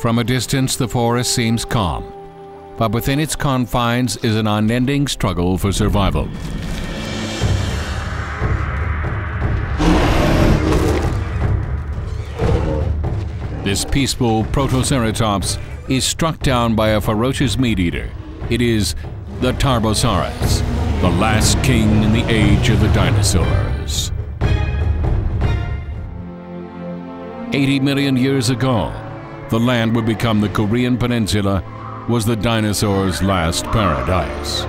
From a distance, the forest seems calm, but within its confines is an unending struggle for survival. This peaceful Protoceratops is struck down by a ferocious meat-eater. It is the Tarbosaurus, the last king in the age of the dinosaurs. 80 million years ago, the land would become the Korean Peninsula was the dinosaurs' last paradise.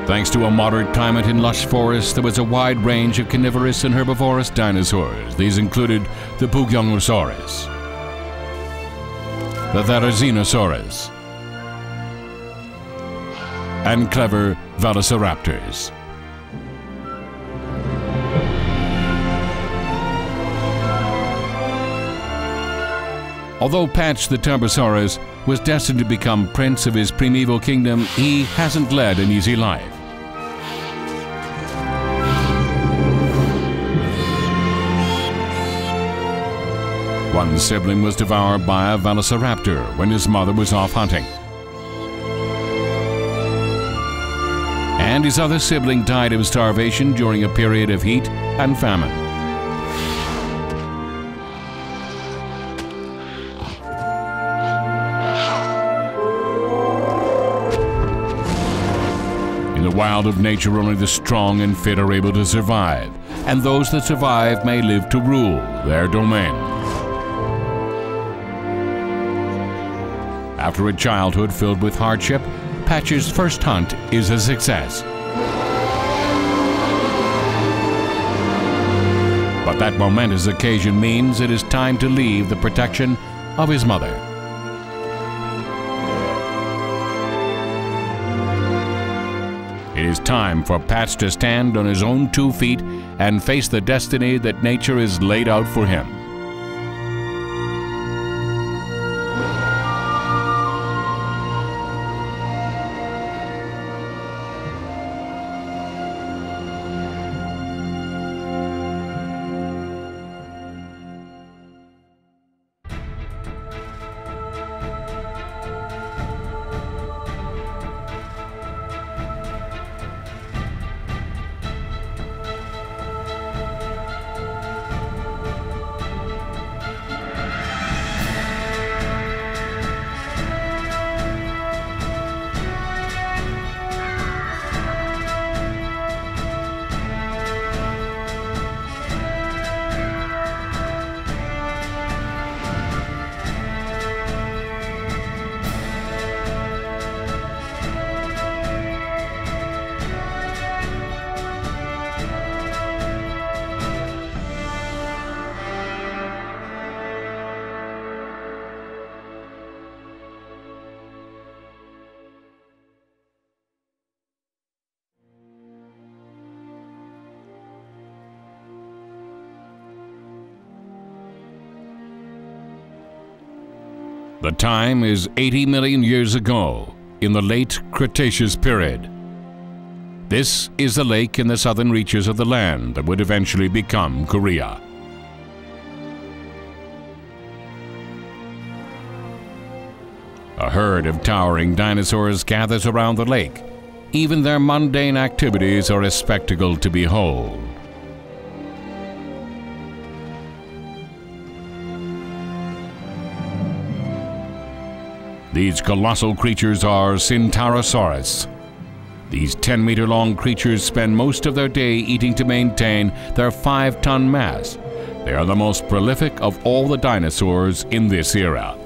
Thanks to a moderate climate and lush forests, there was a wide range of carnivorous and herbivorous dinosaurs. These included the Pugyangosaurus, the Therizinosaurus, and clever velociraptors. Although Patch the Tarbosaurus was destined to become prince of his primeval kingdom, he hasn't led an easy life. One sibling was devoured by a velociraptor when his mother was off hunting. And his other sibling died of starvation during a period of heat and famine. In the wild of nature, only the strong and fit are able to survive, and those that survive may live to rule their domain. After a childhood filled with hardship, Patch's first hunt is a success. But that momentous occasion means it is time to leave the protection of his mother. It is time for Patch to stand on his own 2 feet and face the destiny that nature has laid out for him. The time is 80 million years ago, in the late Cretaceous period. This is the lake in the southern reaches of the land that would eventually become Korea. A herd of towering dinosaurs gathers around the lake. Even their mundane activities are a spectacle to behold. These colossal creatures are Centaurosaurus. These 10-meter-long creatures spend most of their day eating to maintain their 5-ton mass. They are the most prolific of all the dinosaurs in this era.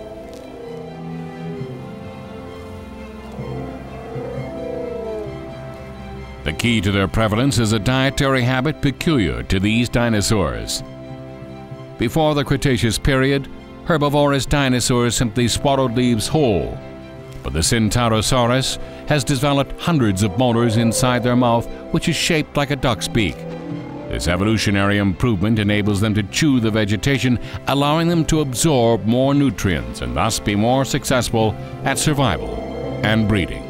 The key to their prevalence is a dietary habit peculiar to these dinosaurs. Before the Cretaceous period, herbivorous dinosaurs simply swallowed leaves whole, but the Centaurosaurus has developed hundreds of molars inside their mouth, which is shaped like a duck's beak. This evolutionary improvement enables them to chew the vegetation, allowing them to absorb more nutrients and thus be more successful at survival and breeding.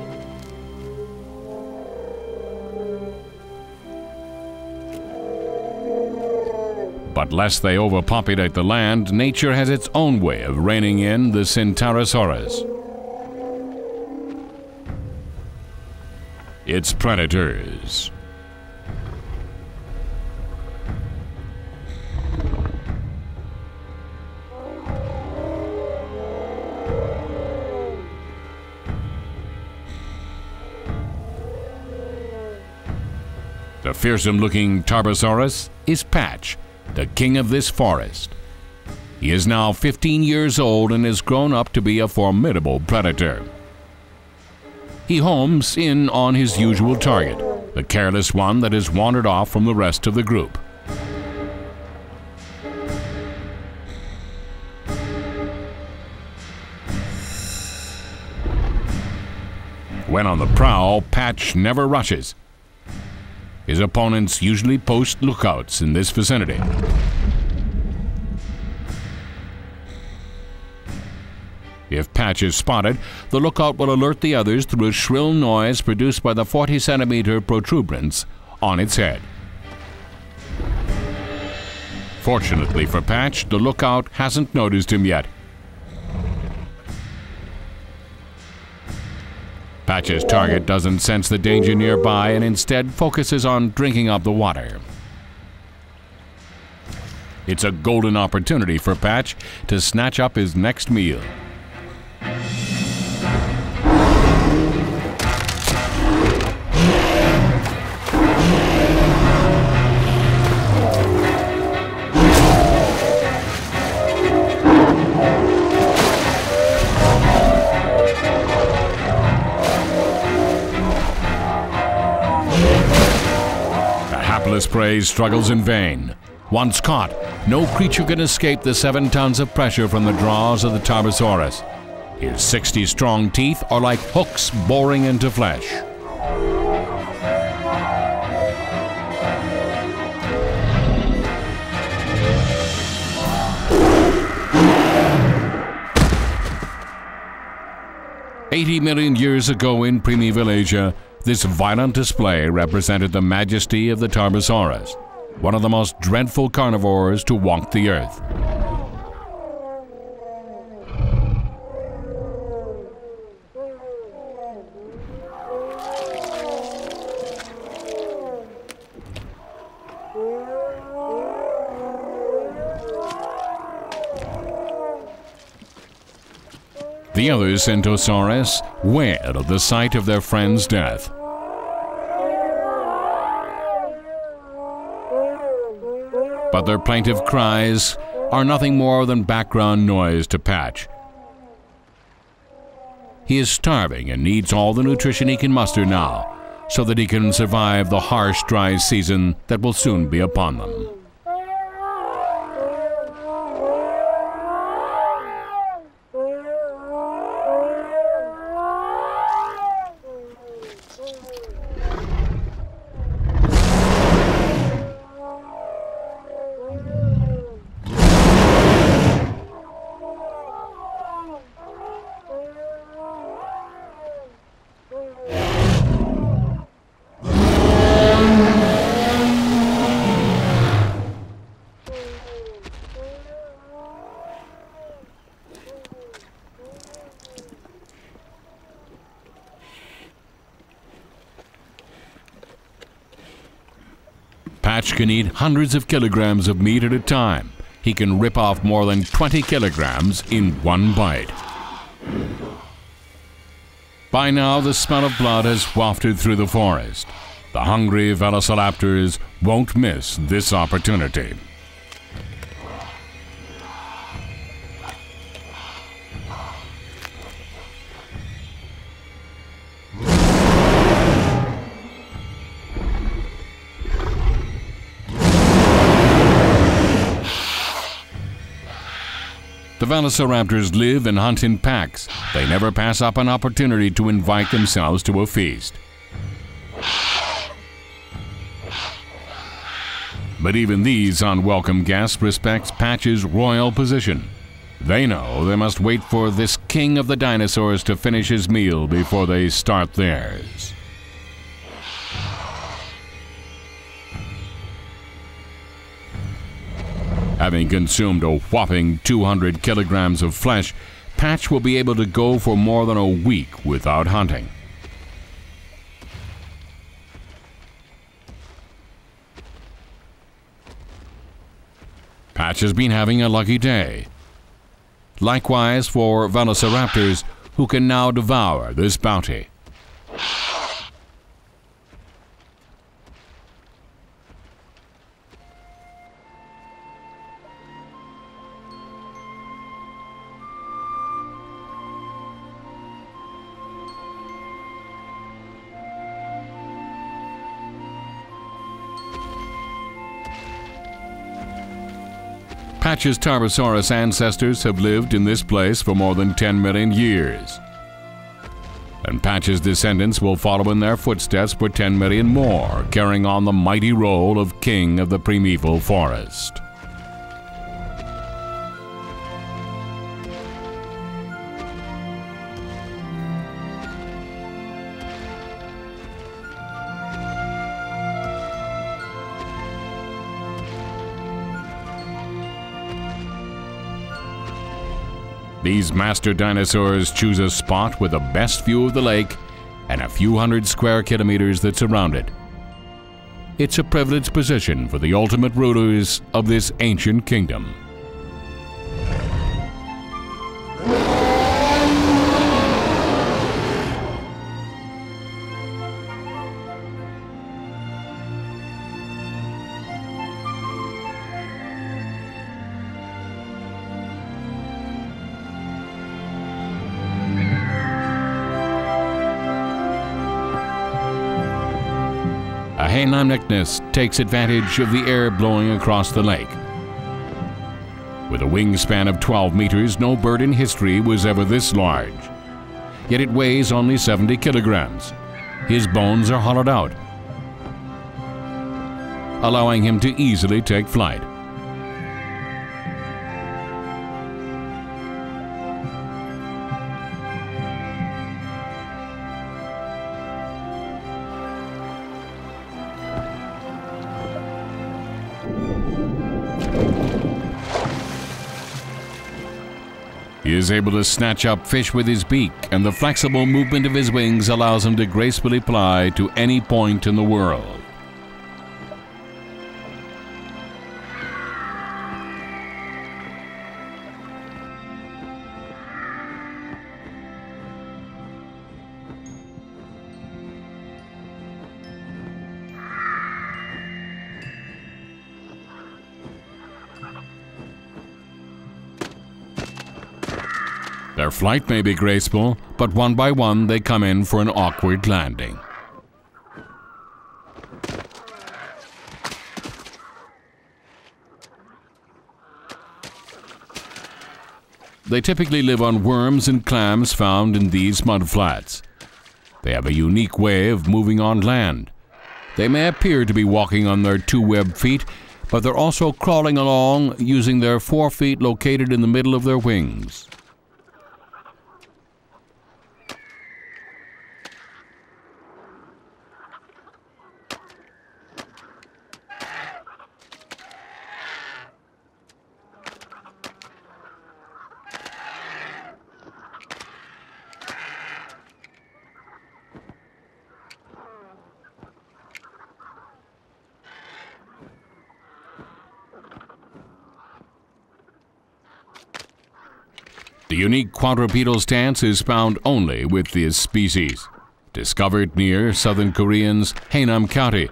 But lest they overpopulate the land, nature has its own way of reining in the Centaurosaurus. Its predators. The fearsome-looking Tarbosaurus is Patch, the king of this forest. He is now 15 years old and has grown up to be a formidable predator. He homes in on his usual target, the careless one that has wandered off from the rest of the group. When on the prowl, Patch never rushes. His opponents usually post lookouts in this vicinity. If Patch is spotted, the lookout will alert the others through a shrill noise produced by the 40-centimeter protuberance on its head. Fortunately for Patch, the lookout hasn't noticed him yet. Patch's target doesn't sense the danger nearby and instead focuses on drinking up the water. It's a golden opportunity for Patch to snatch up his next meal. Hapless prey struggles in vain. Once caught, no creature can escape the 7 tons of pressure from the jaws of the Tarbosaurus. His 60-strong teeth are like hooks boring into flesh. "80 million years ago in primeval Asia, this violent display represented the majesty of the Tarbosaurus, one of the most dreadful carnivores to walk the earth. The other Centaurosaurus wailed at the sight of their friend's death. But their plaintive cries are nothing more than background noise to Patch. He is starving and needs all the nutrition he can muster now, so that he can survive the harsh, dry season that will soon be upon them. Patch can eat hundreds of kilograms of meat at a time. He can rip off more than 20 kilograms in one bite. By now, the smell of blood has wafted through the forest. The hungry velociraptors won't miss this opportunity. The velociraptors live and hunt in packs. They never pass up an opportunity to invite themselves to a feast. But even these unwelcome guests respect Patch's royal position. They know they must wait for this king of the dinosaurs to finish his meal before they start theirs. Having consumed a whopping 200 kilograms of flesh, Patch will be able to go for more than a week without hunting. Patch has been having a lucky day. Likewise for velociraptors, who can now devour this bounty. Patch's Tarbosaurus ancestors have lived in this place for more than 10 million years. And Patch's descendants will follow in their footsteps for 10 million more, carrying on the mighty role of king of the primeval forest. These master dinosaurs choose a spot with the best view of the lake and a few hundred square kilometers that surround it. It's a privileged position for the ultimate rulers of this ancient kingdom. Hainamnickness takes advantage of the air blowing across the lake. With a wingspan of 12 meters, no bird in history was ever this large. Yet it weighs only 70 kilograms. His bones are hollowed out, allowing him to easily take flight. He is able to snatch up fish with his beak, and the flexible movement of his wings allows him to gracefully fly to any point in the world. Their flight may be graceful, but one by one they come in for an awkward landing. They typically live on worms and clams found in these mudflats. They have a unique way of moving on land. They may appear to be walking on their two webbed feet, but they're also crawling along using their 4 feet located in the middle of their wings. The unique quadrupedal stance is found only with this species, discovered near southern Korean's Haenam County.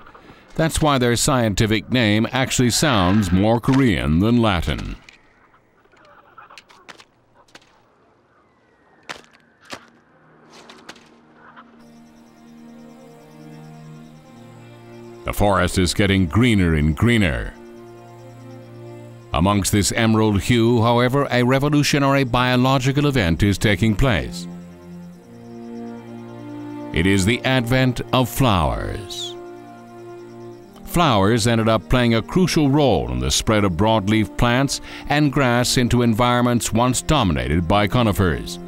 That's why their scientific name actually sounds more Korean than Latin. The forest is getting greener and greener. Amongst this emerald hue, however, a revolutionary biological event is taking place. It is the advent of flowers. Flowers ended up playing a crucial role in the spread of broadleaf plants and grass into environments once dominated by conifers.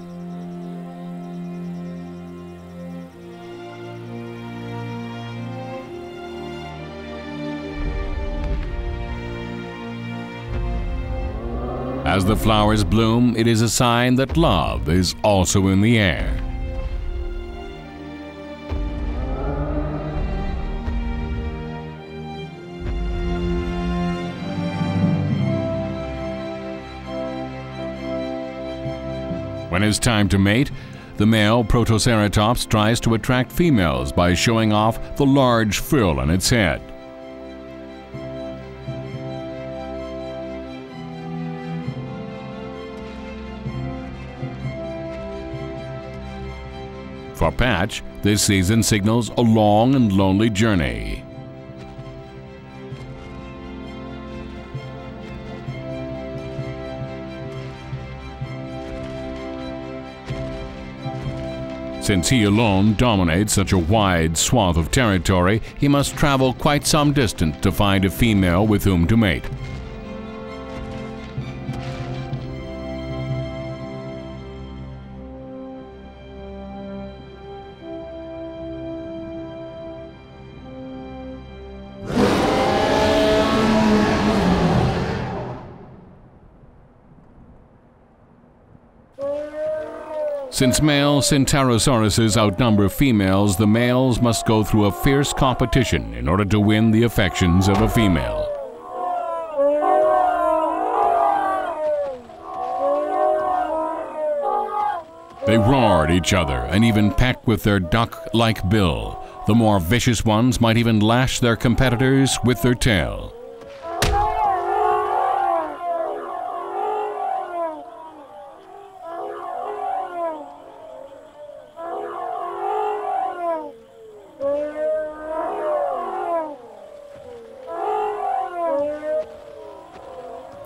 As the flowers bloom, it is a sign that love is also in the air. When it's time to mate, the male Protoceratops tries to attract females by showing off the large frill on its head. For Patch, this season signals a long and lonely journey. Since he alone dominates such a wide swath of territory, he must travel quite some distance to find a female with whom to mate. Since male Centaurosaurus outnumber females, the males must go through a fierce competition in order to win the affections of a female. They roar at each other and even peck with their duck-like bill. The more vicious ones might even lash their competitors with their tail.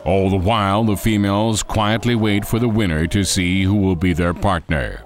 All the while, the females quietly wait for the winner to see who will be their partner.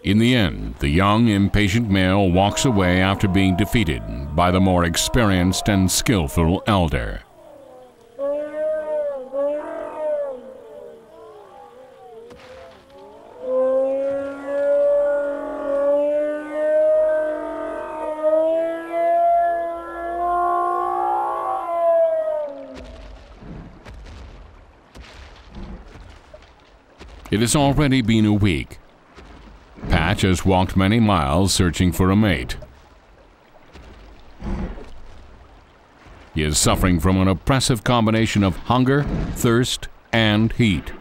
In the end, the young, impatient male walks away after being defeated by the more experienced and skillful elder. It has already been a week. Patch has walked many miles searching for a mate. He is suffering from an oppressive combination of hunger, thirst, and heat.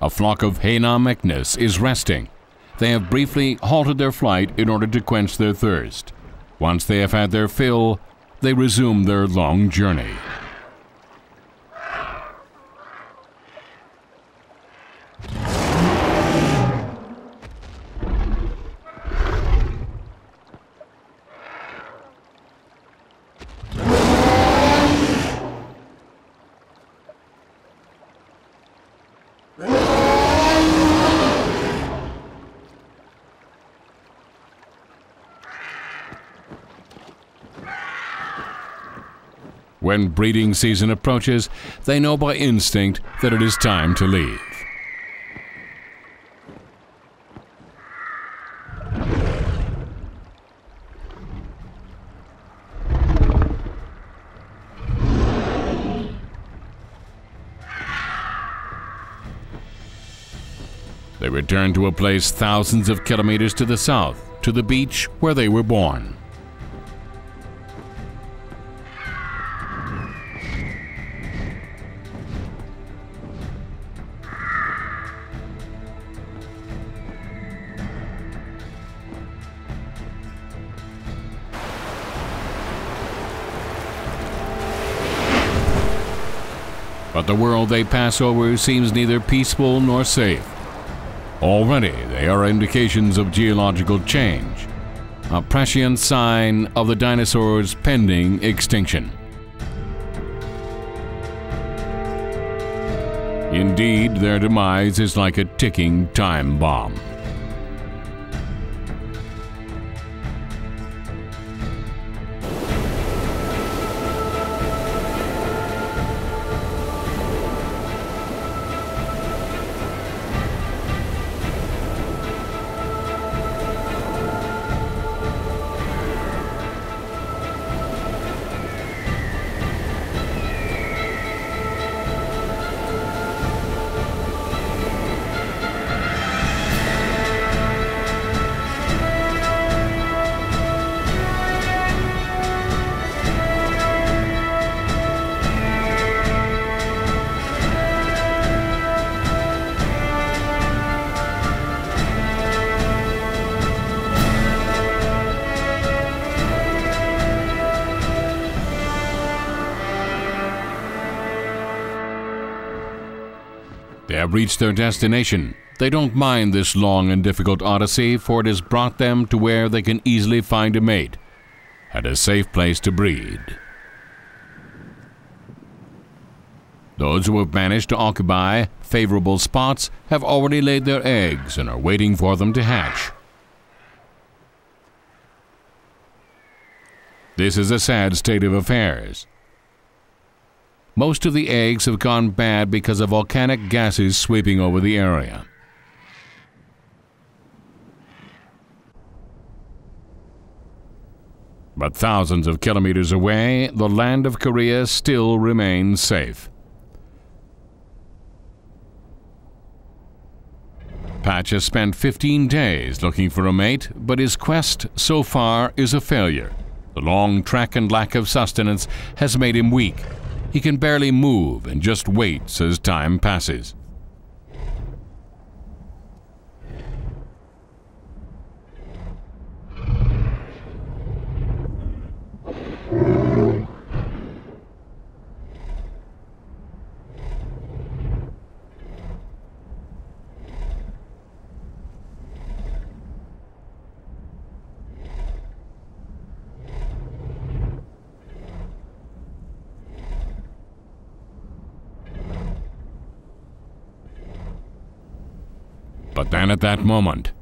A flock of Haemimechus is resting. They have briefly halted their flight in order to quench their thirst. Once they have had their fill, they resume their long journey. When breeding season approaches, they know by instinct that it is time to leave. They return to a place thousands of kilometers to the south, to the beach where they were born. But the world they pass over seems neither peaceful nor safe. Already, they are indications of geological change. a prescient sign of the dinosaurs' pending extinction. Indeed, their demise is like a ticking time bomb. They have reached their destination. They don't mind this long and difficult odyssey, for it has brought them to where they can easily find a mate and a safe place to breed. Those who have managed to occupy favorable spots have already laid their eggs and are waiting for them to hatch. This is a sad state of affairs. Most of the eggs have gone bad because of volcanic gases sweeping over the area. But thousands of kilometers away, the land of Korea still remains safe. Patch has spent 15 days looking for a mate, but his quest so far is a failure. The long trek and lack of sustenance has made him weak. He can barely move and just waits as time passes. But then at that moment,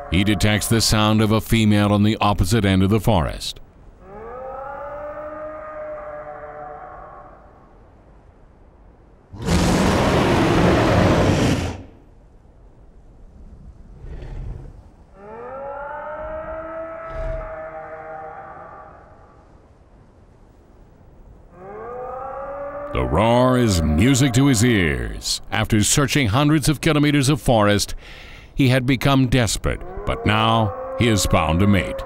he detects the sound of a female on the opposite end of the forest. The roar is music to his ears. After searching hundreds of kilometers of forest, he had become desperate, but now he has found a mate.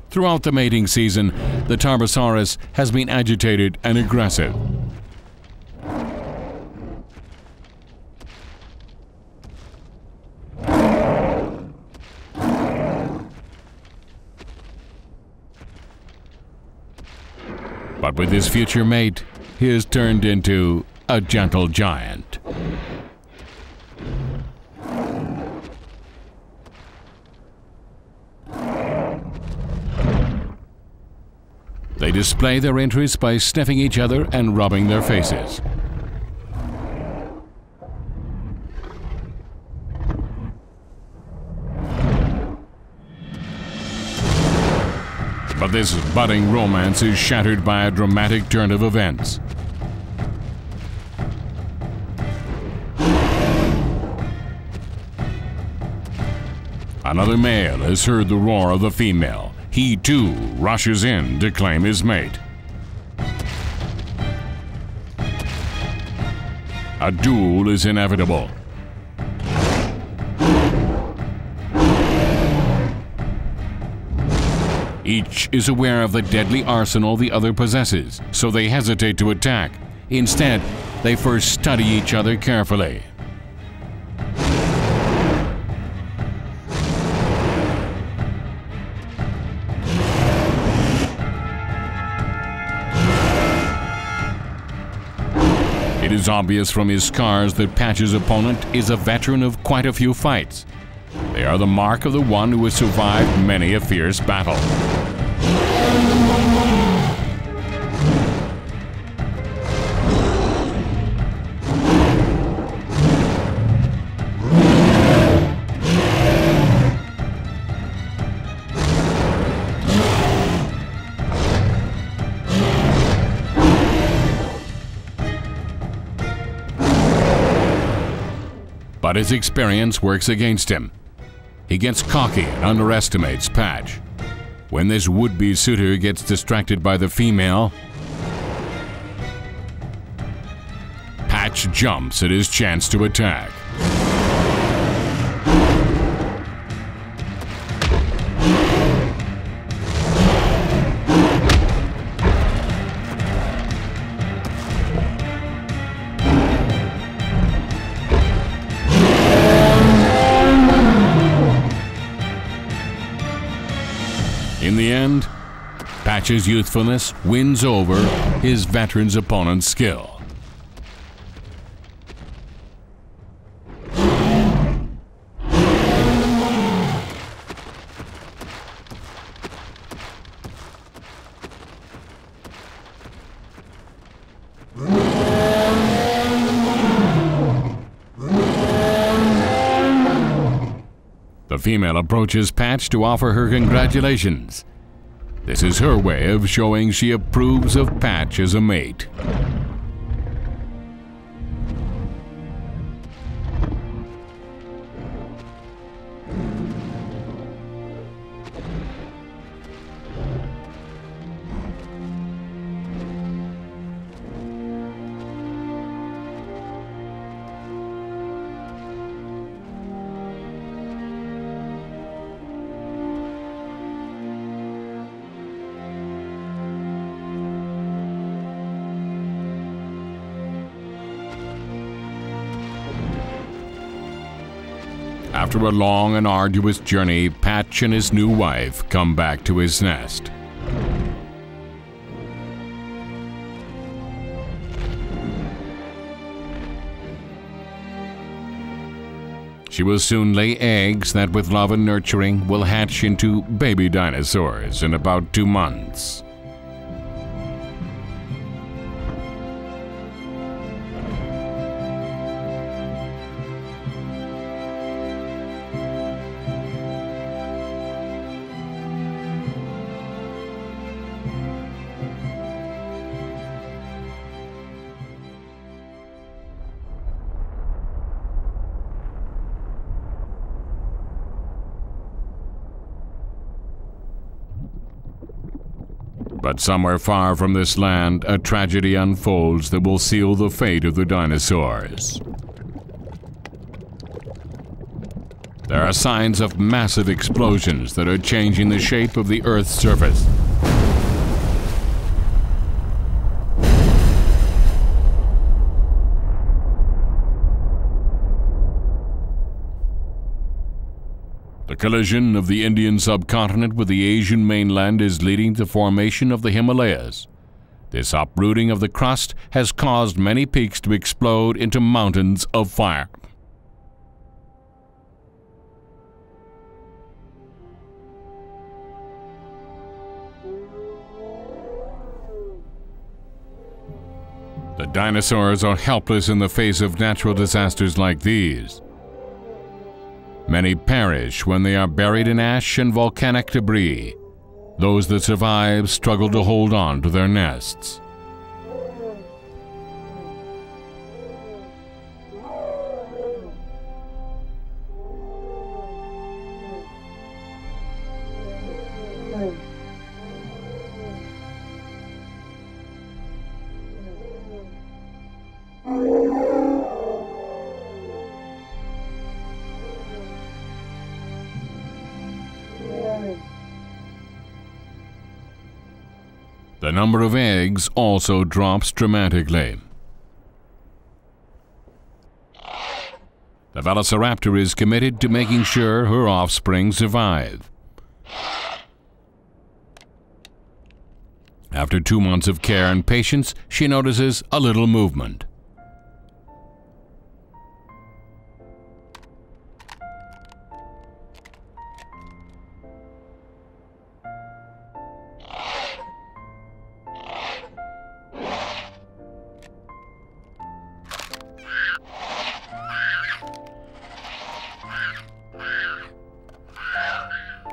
Throughout the mating season, the Tarbosaurus has been agitated and aggressive. But with his future mate, he has turned into a gentle giant. They display their interest by sniffing each other and rubbing their faces. But this budding romance is shattered by a dramatic turn of events. Another male has heard the roar of the female. He too rushes in to claim his mate. A duel is inevitable. Each is aware of the deadly arsenal the other possesses, so they hesitate to attack. Instead, they first study each other carefully. It is obvious from his scars that Patch's opponent is a veteran of quite a few fights. They are the mark of the one who has survived many a fierce battle. But his experience works against him. He gets cocky and underestimates Patch. When this would-be suitor gets distracted by the female, Patch jumps at his chance to attack. In the end, Patch's youthfulness wins over his veteran's opponent's skill. The female approaches Patch to offer her congratulations. This is her way of showing she approves of Patch as a mate. After a long and arduous journey, Patch and his new wife come back to his nest. She will soon lay eggs that, with love and nurturing, will hatch into baby dinosaurs in about 2 months. But somewhere far from this land, a tragedy unfolds that will seal the fate of the dinosaurs. There are signs of massive explosions that are changing the shape of the Earth's surface. The collision of the Indian subcontinent with the Asian mainland is leading to the formation of the Himalayas. This uprooting of the crust has caused many peaks to explode into mountains of fire. The dinosaurs are helpless in the face of natural disasters like these. Many perish when they are buried in ash and volcanic debris. Those that survive struggle to hold on to their nests. The number of eggs also drops dramatically. The velociraptor is committed to making sure her offspring survive. After 2 months of care and patience, she notices a little movement.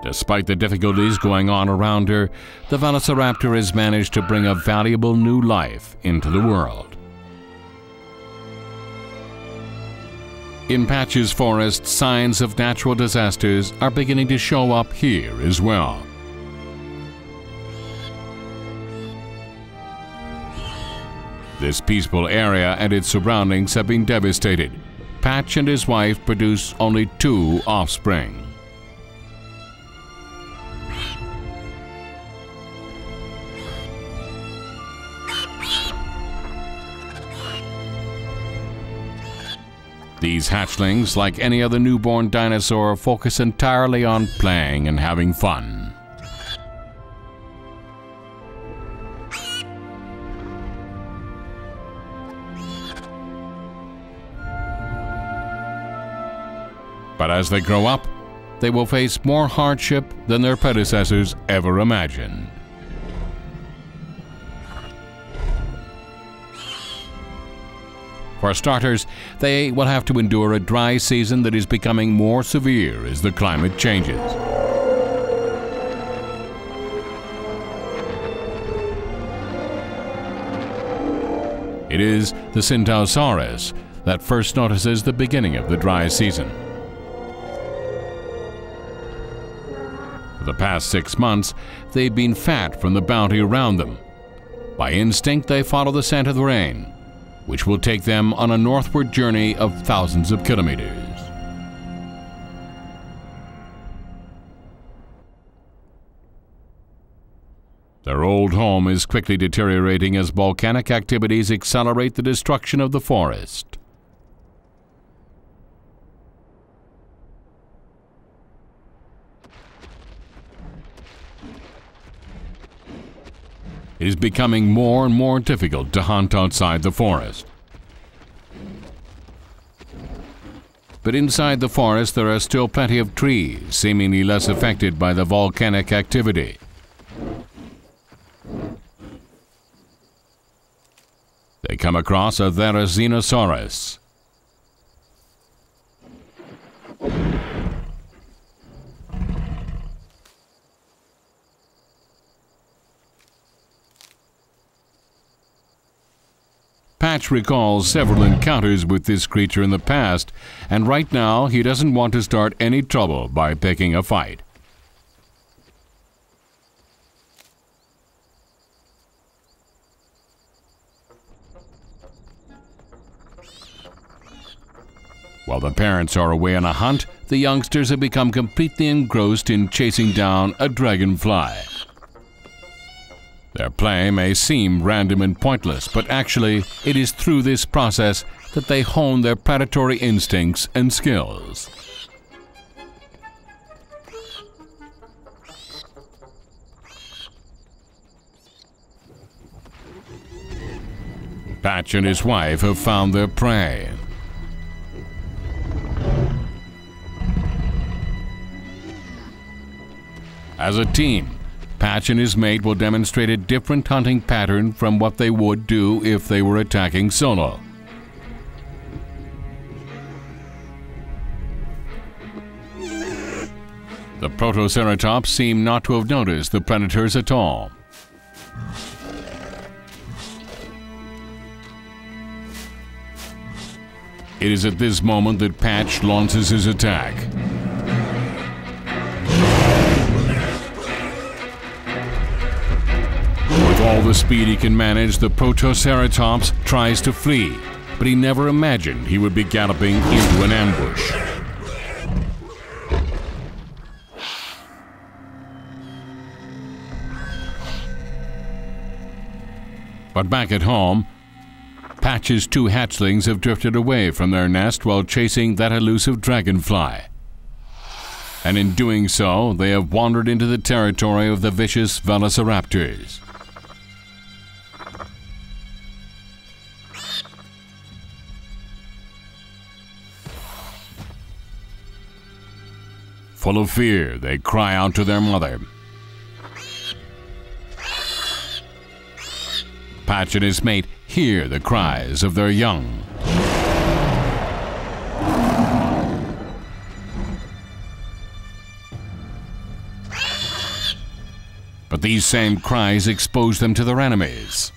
Despite the difficulties going on around her, the velociraptor has managed to bring a valuable new life into the world. In Patch's forest, signs of natural disasters are beginning to show up here as well. This peaceful area and its surroundings have been devastated. Patch and his wife produce only 2 offspring. These hatchlings, like any other newborn dinosaur, focus entirely on playing and having fun. But as they grow up, they will face more hardship than their predecessors ever imagined. For starters, they will have to endure a dry season that is becoming more severe as the climate changes. It is the Centausaurus that first notices the beginning of the dry season. For the past 6 months, they've been fat from the bounty around them. By instinct, they follow the scent of the rain, which will take them on a northward journey of thousands of kilometers. Their old home is quickly deteriorating as volcanic activities accelerate the destruction of the forest. It is becoming more and more difficult to hunt outside the forest. But inside the forest there are still plenty of trees, seemingly less affected by the volcanic activity. They come across a Therizinosaurus. Patch recalls several encounters with this creature in the past, and right now he doesn't want to start any trouble by picking a fight. While the parents are away on a hunt, the youngsters have become completely engrossed in chasing down a dragonfly. Their play may seem random and pointless, but actually it is through this process that they hone their predatory instincts and skills. Patch and his wife have found their prey. As a team, Patch and his mate will demonstrate a different hunting pattern from what they would do if they were attacking solo. The Protoceratops seem not to have noticed the predators at all. It is at this moment that Patch launches his attack. With all the speed he can manage, the Protoceratops tries to flee, but he never imagined he would be galloping into an ambush. But back at home, Patch's two hatchlings have drifted away from their nest while chasing that elusive dragonfly. And in doing so, they have wandered into the territory of the vicious velociraptors. Full of fear, they cry out to their mother. Patch and his mate hear the cries of their young. But these same cries expose them to their enemies.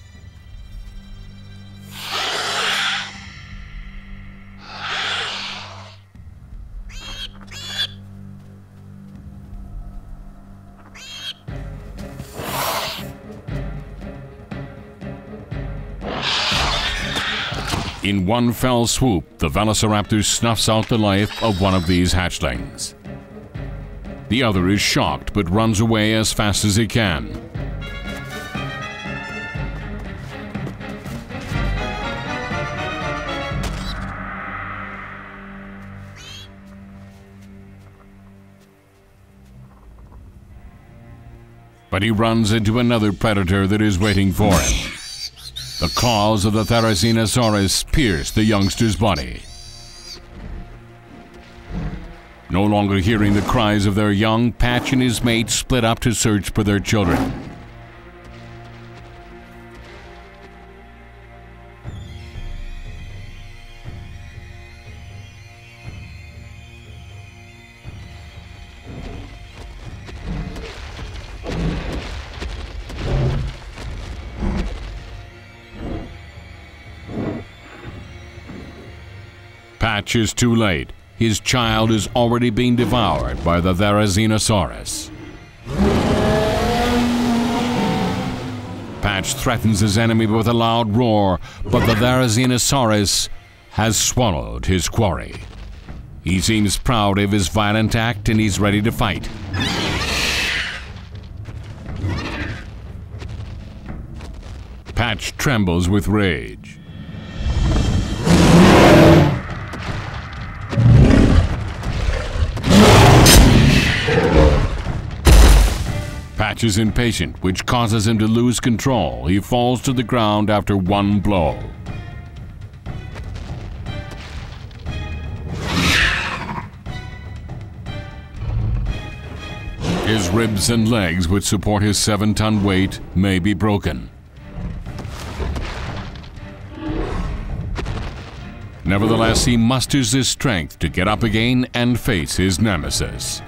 In one fell swoop, the velociraptor snuffs out the life of one of these hatchlings. The other is shocked but runs away as fast as he can. But he runs into another predator that is waiting for him. The claws of the Therizinosaurus pierce the youngster's body. No longer hearing the cries of their young, Patch and his mate split up to search for their children. Patch is too late. His child is already being devoured by the Therizinosaurus. Patch threatens his enemy with a loud roar, but the Therizinosaurus has swallowed his quarry. He seems proud of his violent act and he's ready to fight. Patch trembles with rage. Patch is impatient, which causes him to lose control. He falls to the ground after one blow. His ribs and legs, which support his 7-ton weight, may be broken. Nevertheless, he musters his strength to get up again and face his nemesis.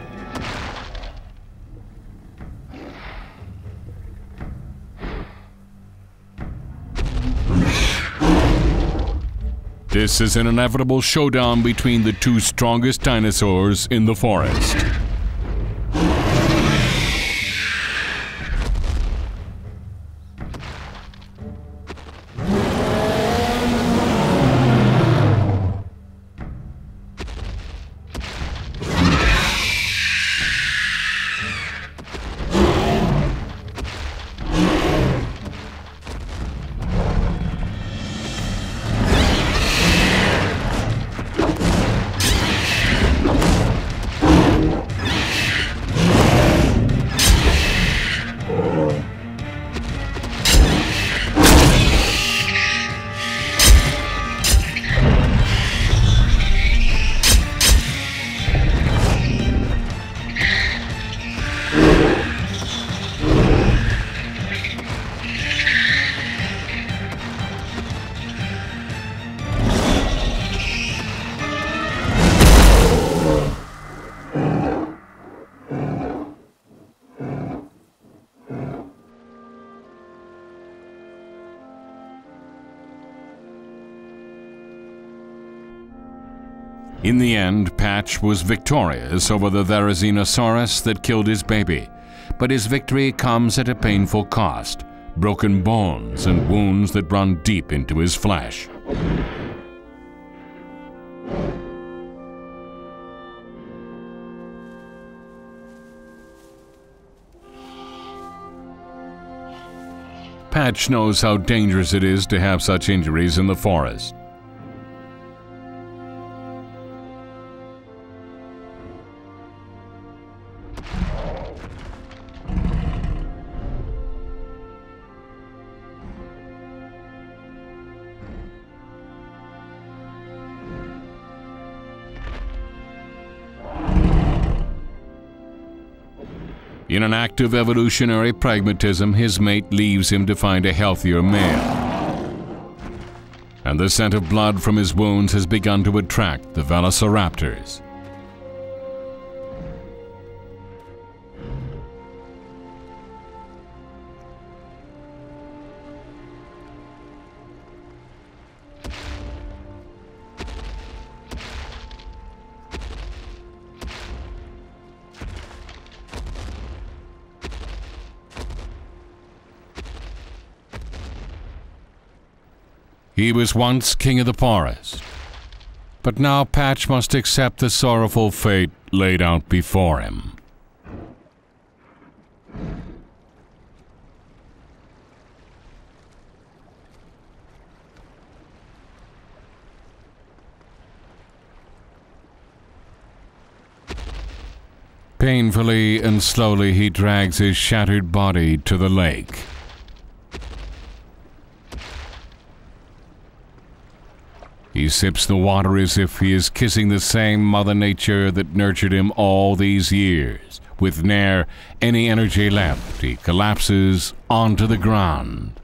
This is an inevitable showdown between the two strongest dinosaurs in the forest. In the end, Patch was victorious over the Therizinosaurus that killed his baby, but his victory comes at a painful cost: broken bones and wounds that run deep into his flesh. Patch knows how dangerous it is to have such injuries in the forest. In an act of evolutionary pragmatism, his mate leaves him to find a healthier male. And the scent of blood from his wounds has begun to attract the velociraptors. He was once king of the forest, but now Patch must accept the sorrowful fate laid out before him. Painfully and slowly he drags his shattered body to the lake. He sips the water as if he is kissing the same Mother Nature that nurtured him all these years. With ne'er any energy left, he collapses onto the ground.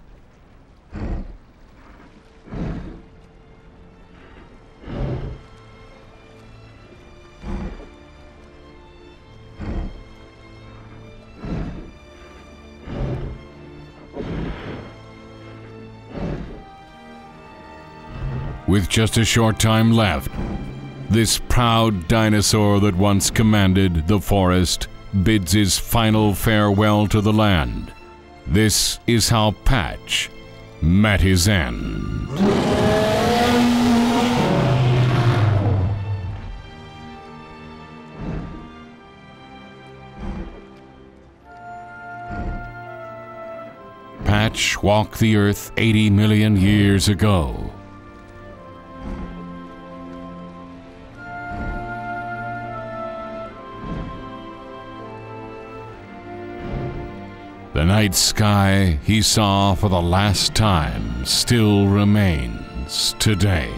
With just a short time left, this proud dinosaur that once commanded the forest bids his final farewell to the land. This is how Patch met his end. Patch walked the earth 80 million years ago. The night sky he saw for the last time still remains today.